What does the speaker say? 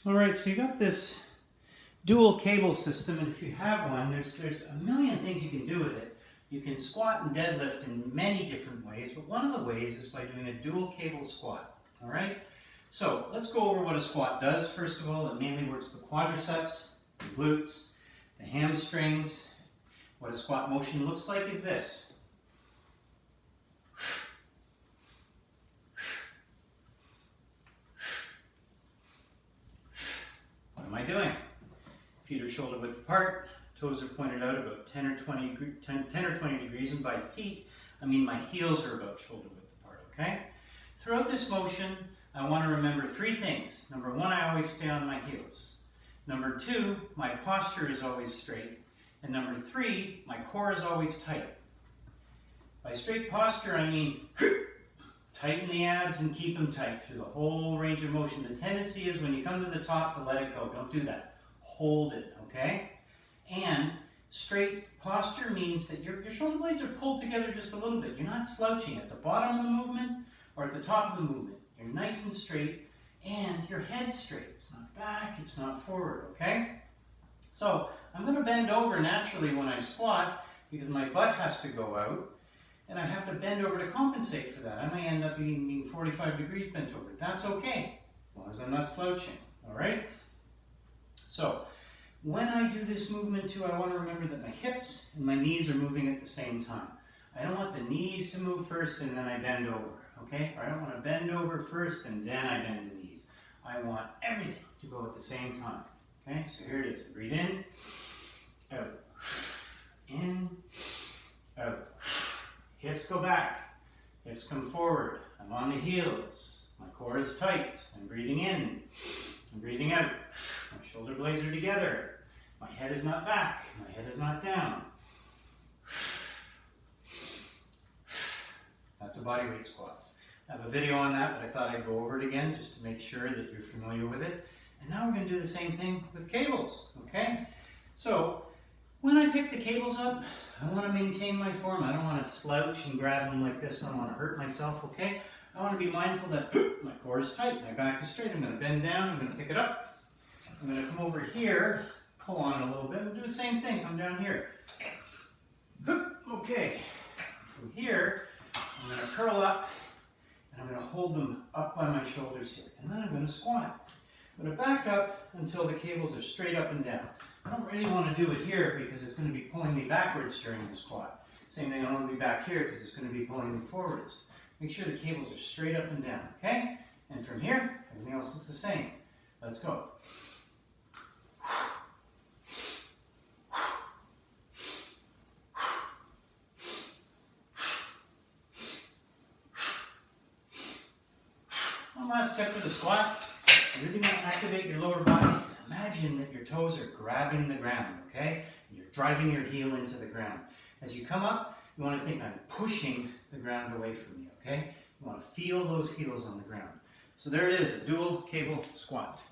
All right, so you got this dual cable system, and if you have one, there's a million things you can do with it. You can squat and deadlift in many different ways, but one of the ways is by doing a dual cable squat. All right, so let's go over what a squat does. First of all, it mainly works the quadriceps, the glutes, the hamstrings. What a squat motion looks like is this. What am I doing? Feet are shoulder width apart, toes are pointed out about 10 or 20 degrees, and by feet, I mean my heels are about shoulder width apart, okay? Throughout this motion, I want to remember three things. Number one, I always stay on my heels. Number two, my posture is always straight. And number three, my core is always tight. By straight posture, I mean tighten the abs and keep them tight through the whole range of motion. The tendency is when you come to the top to let it go. Don't do that. Hold it, okay? And straight posture means that your shoulder blades are pulled together just a little bit. You're not slouching at the bottom of the movement or at the top of the movement. You're nice and straight, and your head's straight. It's not back, it's not forward, okay? So I'm going to bend over naturally when I squat because my butt has to go out, and I have to bend over to compensate for that. I may end up being 45 degrees bent over. That's okay, as long as I'm not slouching, all right? So when I do this movement too, I want to remember that my hips and my knees are moving at the same time. I don't want the knees to move first and then I bend over, okay? Or I don't want to bend over first and then I bend the knees. I want everything to go at the same time, okay? So here it is. Breathe in, out, in, out. Hips go back, hips come forward. I'm on the heels. My core is tight. I'm breathing in, I'm breathing out. My shoulder blades are together. My head is not back. My head is not down. That's a bodyweight squat. I have a video on that, but I thought I'd go over it again just to make sure that you're familiar with it. And now we're going to do the same thing with cables, okay? So when I pick the cables up, I want to maintain my form. I don't want to slouch and grab them like this. I don't want to hurt myself, okay? I want to be mindful that my core is tight, my back is straight. I'm going to bend down, I'm going to pick it up. I'm going to come over here, pull on it a little bit, and do the same thing. Come down here. Okay. From here, I'm going to curl up, and I'm going to hold them up by my shoulders here. And then I'm going to squat. I'm going to back up until the cables are straight up and down. I don't really want to do it here because it's going to be pulling me backwards during the squat. Same thing, I don't want to be back here because it's going to be pulling me forwards. Make sure the cables are straight up and down, okay? And from here, everything else is the same. Let's go. One last step for the squat. You really want to activate your lower body. Imagine that your toes are grabbing the ground, okay? You're driving your heel into the ground. As you come up, you want to think I'm pushing the ground away from you, okay? You want to feel those heels on the ground. So there it is, a dual cable squat.